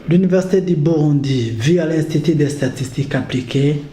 L'Université du Burundi, via l'Institut des statistiques appliquées,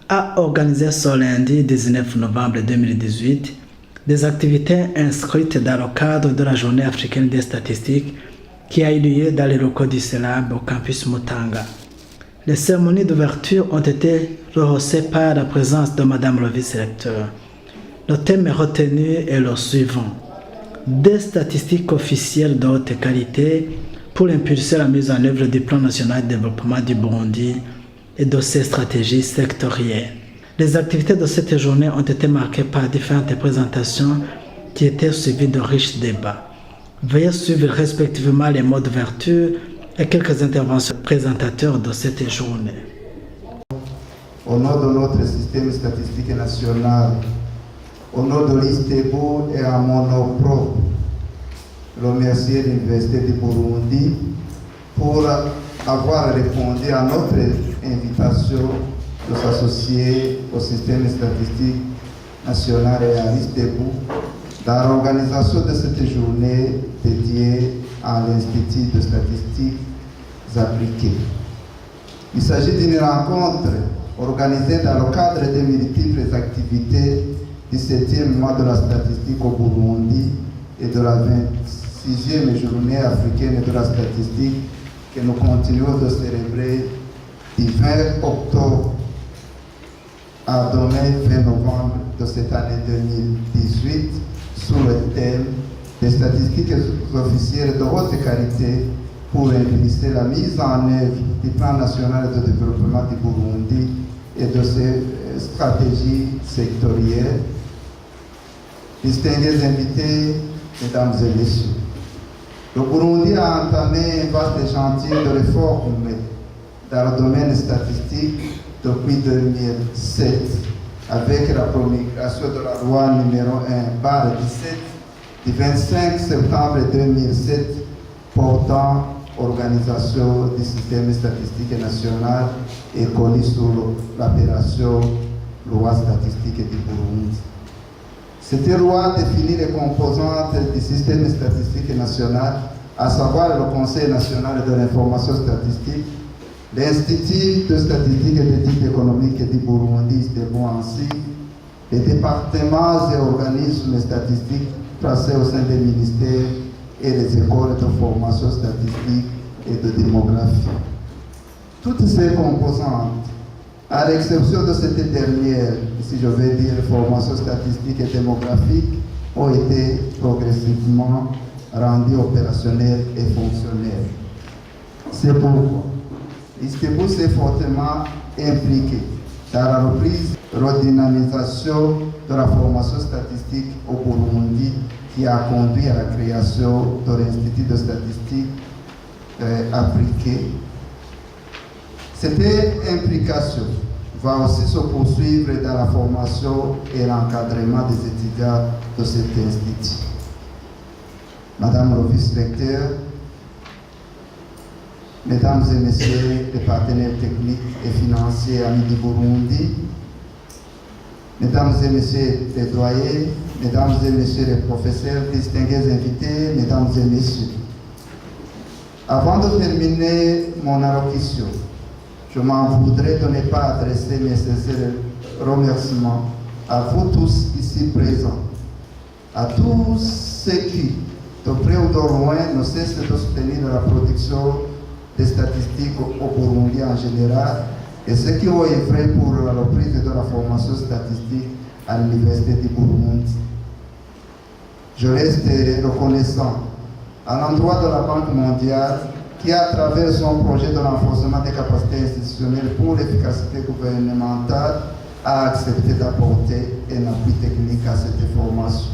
a organisé ce lundi 19 novembre 2018 des activités inscrites dans le cadre de la Journée africaine des statistiques qui a eu lieu dans les locaux du CELAB au campus Mutanga. Les cérémonies d'ouverture ont été rehaussées par la présence de Madame le vice-recteur. Le thème retenu est le suivant: des statistiques officielles de haute qualité pour impulser la mise en œuvre du plan national de développement du Burundi et de ses stratégies sectorielles. Les activités de cette journée ont été marquées par différentes présentations qui étaient suivies de riches débats. Veuillez suivre respectivement les mots d'ouverture et quelques interventions présentateurs de cette journée. Au nom de notre système statistique national, au nom de l'ISTEBO et à mon nom propre, je remercie l'Université du Burundi pour avoir répondu à notre invitation de s'associer au système statistique national et à l'ISTEBO dans l'organisation de cette journée dédiée à l'Institut de statistiques appliquées. Il s'agit d'une rencontre organisée dans le cadre de multiples activités du 7e mois de la statistique au Burundi et de la 26e journée africaine de la statistique que nous continuons de célébrer du 20 octobre à demain 20 novembre de cette année 2018 sous le thème des statistiques officielles de haute qualité pour impulser la mise en œuvre du plan national de développement du Burundi et de ses stratégies sectorielles. Distingués invités, mesdames et messieurs, le Burundi a entamé un vaste chantier de réforme dans le domaine statistique depuis 2007 avec la promulgation de la loi numéro 1/17 du 25 septembre 2007 portant organisation du système statistique national et connue sous l'appellation loi statistique du Burundi. Cette loi définit les composantes du système statistique national, à savoir le Conseil national de l'information statistique, l'Institut de statistique et d'études économiques du Burundi, ainsi les départements et organismes statistiques placés au sein des ministères et les écoles de formation statistique et de démographie. Toutes ces composantes, à l'exception de cette dernière, si je veux dire formation statistique et démographique, ont été progressivement rendues opérationnelles et fonctionnelles. C'est pourquoi l'ISTEBO s'est fortement impliqué dans la reprise et redynamisation de la formation statistique au Burundi, qui a conduit à la création de l'Institut de statistique appliquée. Cette implication va aussi se poursuivre dans la formation et l'encadrement des étudiants de cet institut. Madame le vice-recteur, mesdames et messieurs les partenaires techniques et financiers amis du Burundi, mesdames et messieurs les doyens, mesdames et messieurs les professeurs, distingués invités, mesdames et messieurs. Avant de terminer mon allocution, je m'en voudrais de ne pas adresser mes sincères remerciements à vous tous ici présents, à tous ceux qui, de près ou de loin, ne cessent de soutenir la production des statistiques au Burundi en général et ceux qui ont œuvré pour la reprise de la formation statistique à l'Université du Burundi. Je reste reconnaissant à l'endroit de la Banque mondiale qui, à travers son projet de renforcement des capacités institutionnelles pour l'efficacité gouvernementale, a accepté d'apporter un appui technique à cette formation.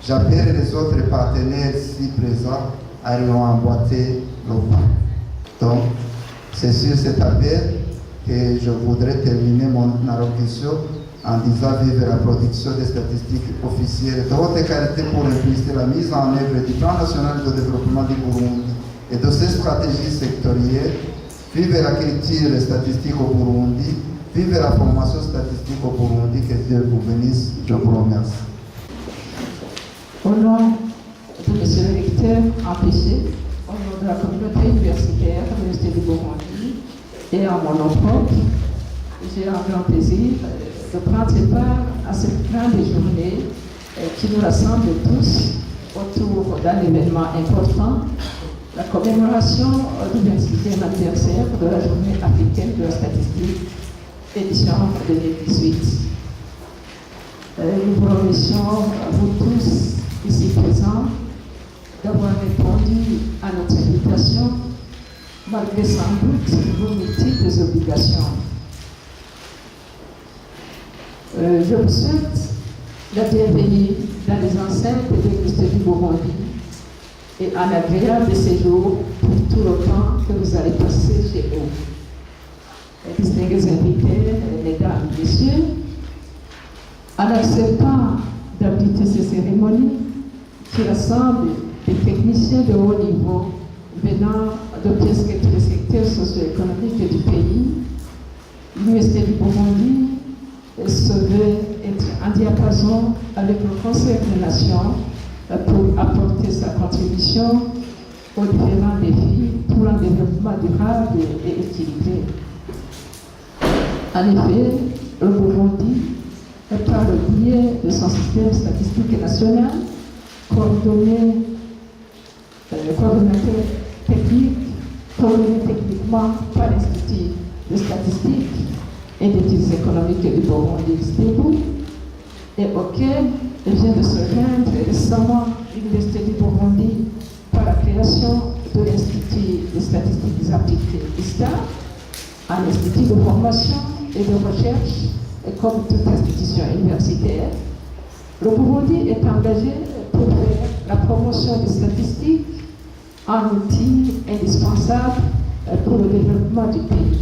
J'appelle les autres partenaires ici présents à lui emboîter le pas. Donc, c'est sur cet appel que je voudrais terminer mon allocution en disant vive la production des statistiques officielles de haute qualité pour impulser la mise en œuvre du plan national de développement du Burundi et de ses stratégies sectorielles. Vive la culture statistique au Burundi, vive la formation statistique au Burundi, que Dieu vous bénisse. Je vous remercie. Au nom de M. le recteur empêché, au nom de la communauté universitaire de l'Université et en mon nom propre, j'ai un grand plaisir de prendre part à cette grande journée qui nous rassemble tous autour d'un événement important, la commémoration du 26e anniversaire de la Journée africaine de la statistique, édition 2018. Nous vous remercions, à vous tous ici présents, d'avoir répondu à notre invitation, malgré sans doute vos multiples obligations. Je vous souhaite la bienvenue dans les enceintes de l'Église du Burundi et un agréable séjour pour tout le temps que vous allez passer chez nous. Distingués invités, mesdames et messieurs, en acceptant d'abriter ces cérémonies qui rassemblent des techniciens de haut niveau venant de presque tous les secteurs socio-économiques du pays, l'Université du Burundi se veut être en diapason avec le Conseil des Nations pour apporter sa contribution aux différents défis pour un développement durable et équilibré. En effet, le Burundi, par le biais de son système statistique national, coordonné techniquement par l'Institut de statistique et d'études économiques du Burundi, STEBU, et auquel vient de se joindre récemment l'Université du Burundi par la création de l'Institut de statistiques appliquées ISTA, un institut de formation et de recherche, et comme toute institution universitaire. Le Burundi est engagé pour faire la promotion des statistiques un outil indispensable pour le développement du pays.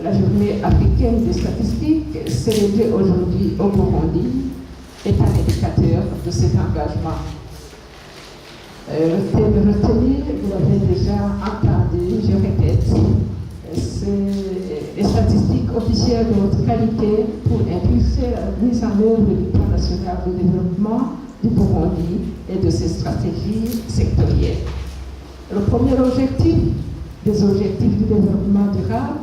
La journée africaine des statistiques, célébrée aujourd'hui au Burundi, est un indicateur de cet engagement. Le thème retenu, vous l'avez déjà entendu, je répète, c'est les statistiques officielles de haute qualité pour impulser la mise en œuvre du plan national de développement du Burundi et de ses stratégies sectorielles. Le premier objectif des objectifs du développement durable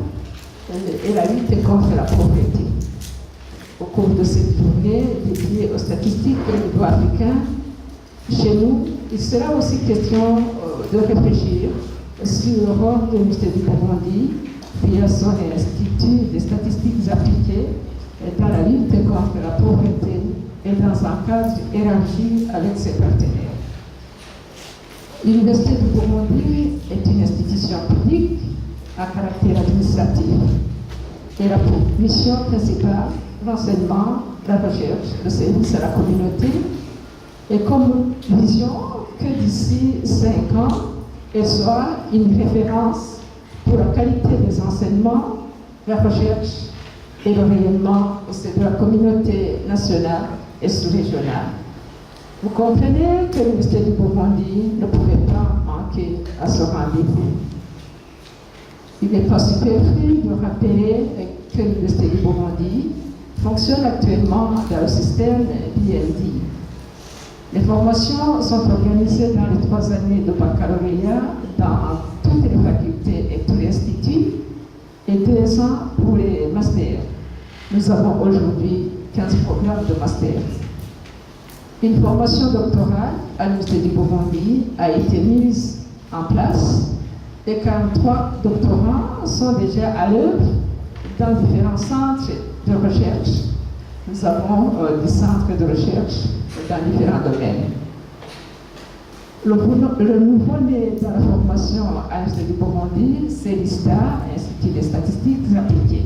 est la lutte contre la pauvreté. Au cours de cette journée dédiée aux statistiques au niveau africain, chez nous, il sera aussi question de réfléchir sur le rôle de l'Université du Burundi via son institut des statistiques appliquées dans la lutte contre la pauvreté et dans un cadre élargi avec ses partenaires. L'Université du Burundi est une institution publique à caractère administratif. Elle a pour mission principale l'enseignement, la recherche, le service à la communauté et comme vision que d'ici 5 ans, elle soit une référence pour la qualité des enseignements, la recherche et le rayonnement au sein de la communauté nationale et sous-régionale. Vous comprenez que l'Université du Burundi ne pouvait pas manquer à ce rendez-vous. Il n'est pas superflu de rappeler que l'Université du Burundi fonctionne actuellement dans le système BND. Les formations sont organisées dans les 3 années de baccalauréat dans toutes les facultés et tous les instituts et 2 ans pour les masters. Nous avons aujourd'hui 15 programmes de master. Une formation doctorale à l'Université du Burundi a été mise en place et 43 doctorants sont déjà à l'œuvre dans différents centres de recherche. Nous avons des centres de recherche dans différents domaines. Le nouveau-né dans la formation à l'Université du Burundi, c'est l'ISTA, Institut des statistiques appliquées,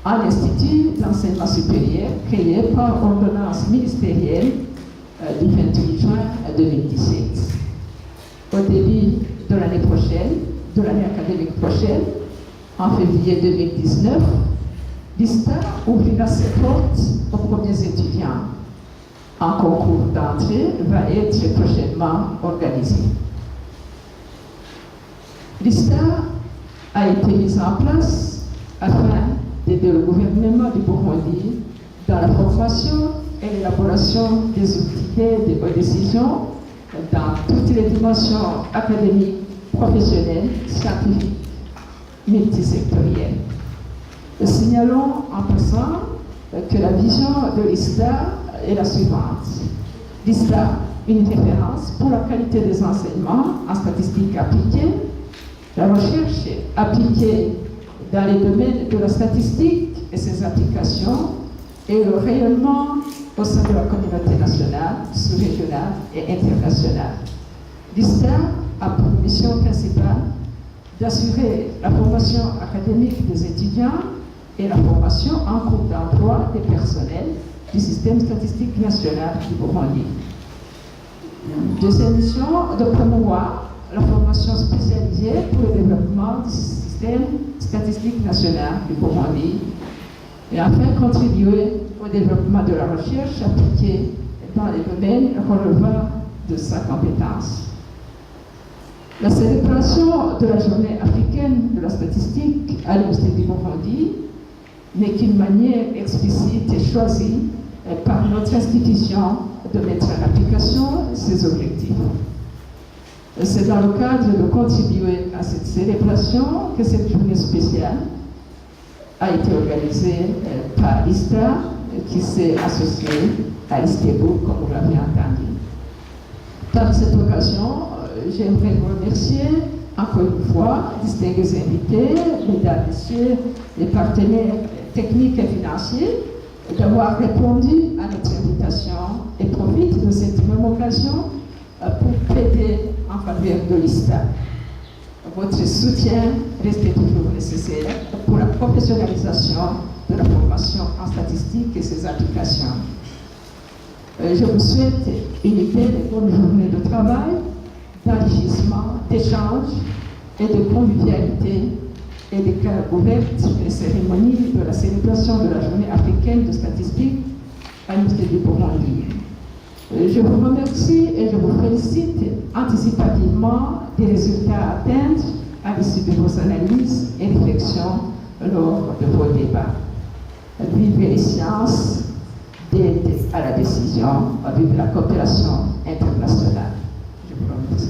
un institut d'enseignement supérieur créé par ordonnance ministérielle du 28 juin 2017. Au début de l'année prochaine, de l'année académique prochaine, en février 2019, l'ISTA ouvrira ses portes aux premiers étudiants. Un concours d'entrée va être prochainement organisé. L'ISTA a été mise en place afin d'aider le gouvernement du Burundi dans la formation et l'élaboration des outils d'aide aux décisions dans toutes les dimensions académiques, professionnelles, scientifiques, multisectorielle. Signalons en passant que la vision de l'ISTA est la suivante. L'ISTA, une référence pour la qualité des enseignements en statistique appliquée, la recherche appliquée dans les domaines de la statistique et ses applications, et le rayonnement au sein de la communauté nationale, sous-régionale et internationale. L'ISTA a pour mission principale d'assurer la formation académique des étudiants et la formation en cours d'emploi des personnels du système statistique national du Burundi. Deuxième mission, de promouvoir la formation spécialisée pour le développement du système statistique national du Burundi et enfin contribuer au développement de la recherche appliquée dans les domaines relevant de sa compétence. La célébration de la journée africaine de la statistique à l'Université du Burundi n'est qu'une manière explicite et choisie par notre institution de mettre en application ses objectifs. C'est dans le cadre de contribuer à cette célébration que cette journée spéciale a été organisée par l'ISTA, qui s'est associée à l'ISTEBO, comme vous l'avez entendu. Par cette occasion, j'aimerais vous remercier encore une fois, distingués invités, mesdames, messieurs, les partenaires techniques et financiers, d'avoir répondu à notre invitation et profite de cette même occasion pour plaider en faveur de l'ISTA. Votre soutien reste toujours nécessaire pour la professionnalisation de la formation en statistique et ses applications. Je vous souhaite une belle et bonne journée de travail, d'enrichissement, d'échange et de convivialité et de cœur ouverte les cérémonies de la célébration de la journée africaine de statistique à l'Université du Burundi. Je vous remercie et je vous félicite anticipativement des résultats à atteindre à l'issue de vos analyses et réflexions lors de vos débats. Vive les sciences, d'aide à la décision, vive la coopération internationale. Je vous remercie.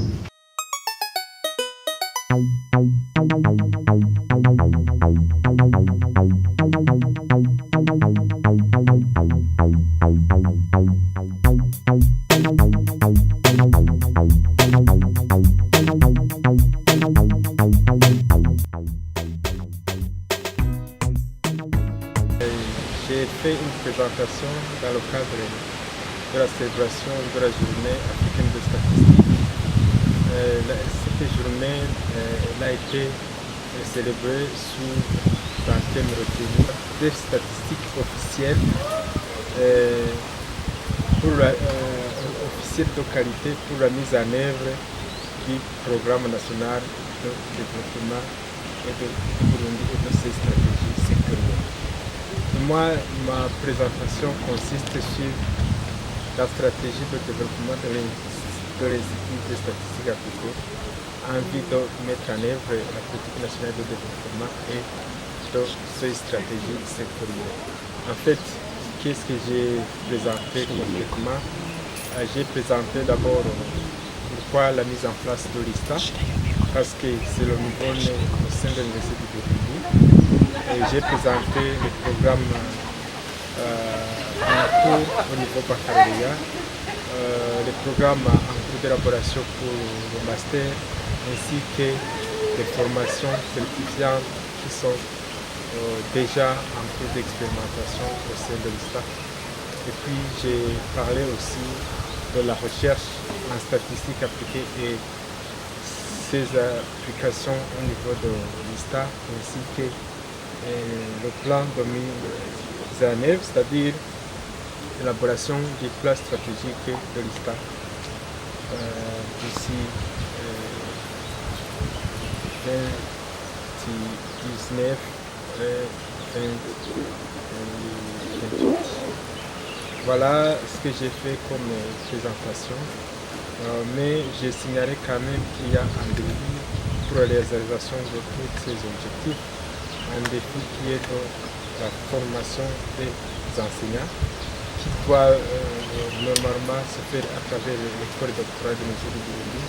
J'ai fait une présentation dans le cadre de la célébration de la journée africaine de statistique. Cette journée a été célébrée sous un thème retenu des statistiques officielles officielles de qualité pour la mise en œuvre du programme national de développement et de Burundi et de ses stratégies sectorielles. Moi, ma présentation consiste sur la stratégie de développement de l'Institut de statistique appliquée en vue de mettre en œuvre la politique nationale de développement et de ces stratégies sectorielles. En fait, qu'est-ce que j'ai présenté concrètement? J'ai présenté d'abord pourquoi la mise en place de l'ISTA, parce que c'est le niveau au sein de l'Université du Burundi. J'ai présenté le programme en cours au niveau baccalauréat, le programme en cours d'élaboration pour le master, ainsi que des formations certifiantes qui sont déjà en cours d'expérimentation au sein de l'ISTA. Et puis j'ai parlé aussi de la recherche en statistique appliquée et ses applications au niveau de l'ISTA, ainsi que le plan de mise en œuvre, c'est-à-dire l'élaboration du plan stratégique de l'ISTA d'ici 2019 et 2028. Voilà ce que j'ai fait comme présentation, mais j'ai signalé quand même qu'il y a un défi pour la réalisation de tous ces objectifs. Un défi qui est de la formation des enseignants qui doit normalement se faire à travers l'école doctorale de l'Université du Burundi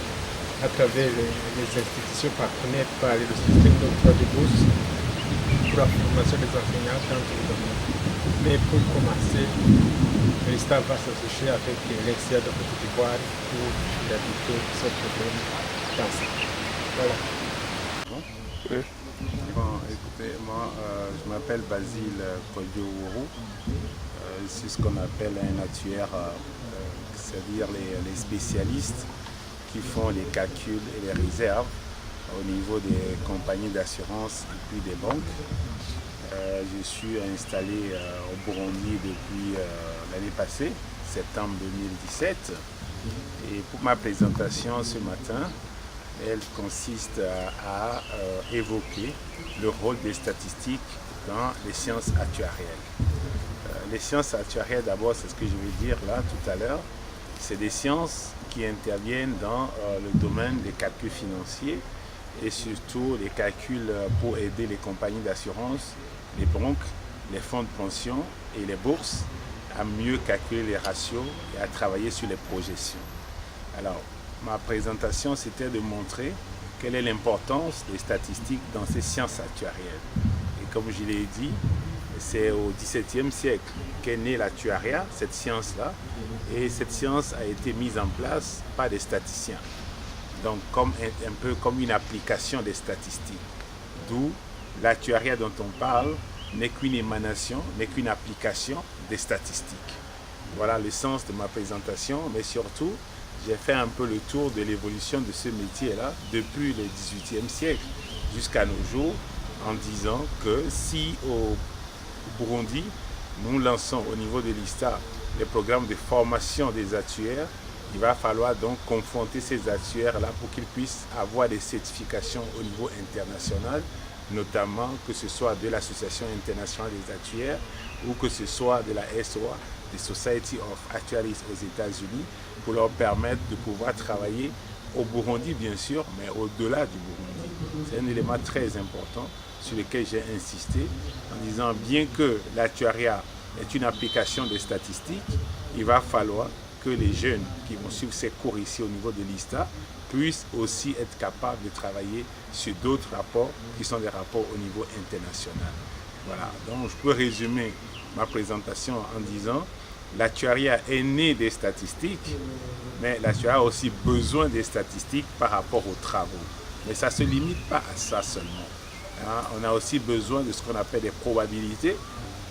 à travers les institutions partenaires par le système d'octroi de bourse pour la formation des enseignants dans tout le domaine. Mais pour commencer, l'État va s'associer avec l'INSEAD de Côte d'Ivoire pour réhabiliter ce problème dans ça. Voilà. Oui. Bon, écoutez, moi, je m'appelle Basile Kodjo-Wourou. Je suis ce qu'on appelle un actuaire, c'est-à-dire les spécialistes qui font les calculs et les réserves au niveau des compagnies d'assurance et puis des banques. Je suis installé au Burundi depuis l'année passée, septembre 2017. Et pour ma présentation ce matin, elle consiste à évoquer le rôle des statistiques dans les sciences actuarielles. Les sciences actuarielles, d'abord, c'est ce que je vais dire là tout à l'heure, c'est des sciences qui interviennent dans le domaine des calculs financiers et surtout les calculs pour aider les compagnies d'assurance, les banques, les fonds de pension et les bourses à mieux calculer les ratios et à travailler sur les projections. Alors, ma présentation, c'était de montrer quelle est l'importance des statistiques dans ces sciences actuarielles. Et comme je l'ai dit, c'est au XVIIe siècle qu'est née l'actuariat, cette science-là, et cette science a été mise en place par des statisticiens. Donc, un peu comme une application des statistiques. D'où l'actuariat dont on parle n'est qu'une émanation, n'est qu'une application des statistiques. Voilà le sens de ma présentation, mais surtout, j'ai fait un peu le tour de l'évolution de ce métier-là depuis le XVIIIe siècle jusqu'à nos jours, en disant que si au Burundi, nous lançons au niveau de l'ISTA les programmes de formation des actuaires, il va falloir donc confronter ces actuaires-là pour qu'ils puissent avoir des certifications au niveau international, notamment que ce soit de l'Association internationale des actuaires ou que ce soit de la SOA, the Society of Actuaries aux États-Unis, pour leur permettre de pouvoir travailler au Burundi, bien sûr, mais au-delà du Burundi. C'est un élément très important sur lequel j'ai insisté en disant, bien que l'actuariat est une application des statistiques, il va falloir que les jeunes qui vont suivre ces cours ici au niveau de l'ISTA puissent aussi être capables de travailler sur d'autres rapports qui sont des rapports au niveau international. Voilà, donc je peux résumer ma présentation en disant l'actuariat est né des statistiques, mais l'actuariat a aussi besoin des statistiques par rapport aux travaux. Mais ça ne se limite pas à ça seulement. Hein, on a aussi besoin de ce qu'on appelle des probabilités,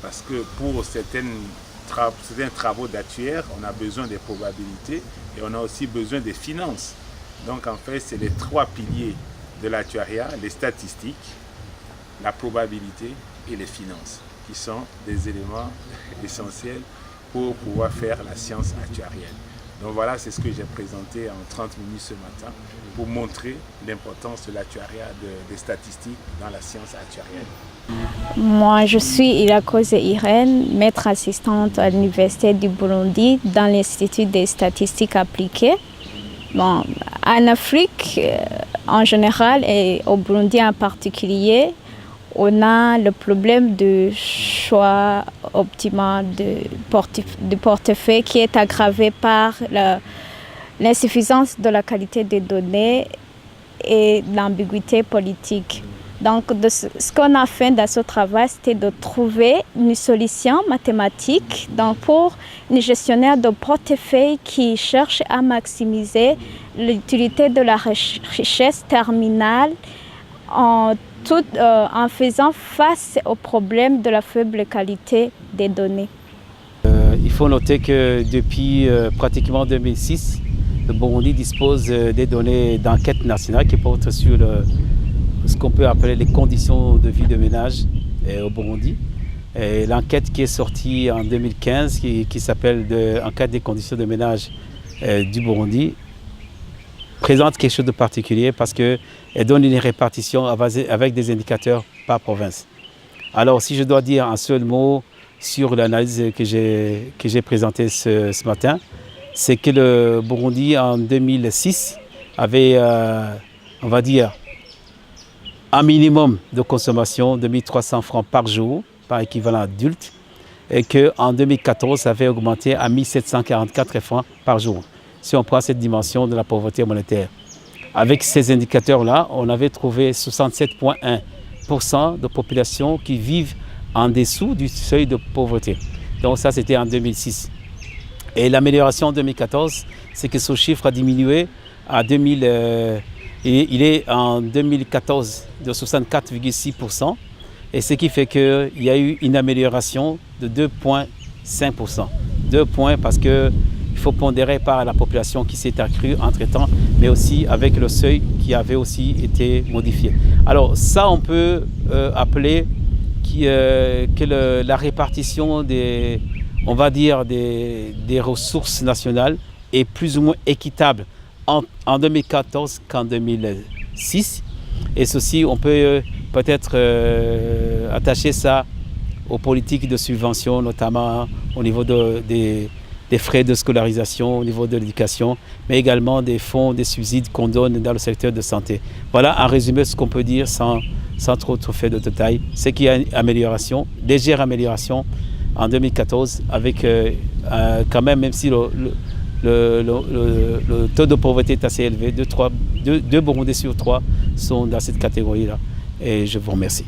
parce que pour certains travaux d'actuaire, on a besoin des probabilités et on a aussi besoin des finances. Donc en fait, c'est les trois piliers de l'actuariat, les statistiques, la probabilité et les finances, qui sont des éléments essentiels pour pouvoir faire la science actuarielle. Donc voilà, c'est ce que j'ai présenté en 30 minutes ce matin pour montrer l'importance de l'actuariat, des statistiques dans la science actuarielle. Moi, je suis Irakose Irène, maître assistante à l'Université du Burundi dans l'Institut des statistiques appliquées. Bon, en Afrique, en général, et au Burundi en particulier, on a le problème de choix optimal de portefeuille qui est aggravé par l'insuffisance de la qualité des données et l'ambiguïté politique. Donc, ce qu'on a fait dans ce travail, c'était de trouver une solution mathématique pour les gestionnaires de portefeuille qui cherchent à maximiser l'utilité de la richesse terminale en faisant face au problème de la faible qualité des données. Il faut noter que depuis pratiquement 2006, le Burundi dispose des données d'enquête nationale qui portent sur ce qu'on peut appeler les conditions de vie de ménage au Burundi. L'enquête qui est sortie en 2015, qui s'appelle Enquête des conditions de ménage du Burundi, présente quelque chose de particulier parce qu'elle donne une répartition avec des indicateurs par province. Alors, si je dois dire un seul mot sur l'analyse que j'ai présentée ce matin, c'est que le Burundi, en 2006, avait, on va dire, un minimum de consommation de 1 300 francs par jour, par équivalent adulte, et qu'en 2014, ça avait augmenté à 1 744 francs par jour, si on prend cette dimension de la pauvreté monétaire. avec ces indicateurs-là, on avait trouvé 67,1% de population qui vivent en dessous du seuil de pauvreté. Donc ça, c'était en 2006. Et l'amélioration en 2014, c'est que ce chiffre a diminué à 2000. Il est en 2014 de 64,6%. Et ce qui fait qu'il y a eu une amélioration de 2,5%. 2 points parce qu'il faut pondérer par la population qui s'est accrue entre-temps, mais aussi avec le seuil qui avait aussi été modifié. Alors ça, on peut appeler que la répartition des ressources nationales est plus ou moins équitable en 2014 qu'en 2006. Et ceci, on peut peut-être attacher ça aux politiques de subvention, notamment au niveau des frais de scolarisation, au niveau de l'éducation, mais également des fonds, des subsides qu'on donne dans le secteur de santé. Voilà en résumé ce qu'on peut dire sans trop faire de détails. C'est qu'il y a une amélioration, légère amélioration en 2014, avec quand même si le taux de pauvreté est assez élevé, 2 Burundais sur 3 sont dans cette catégorie-là. Et je vous remercie.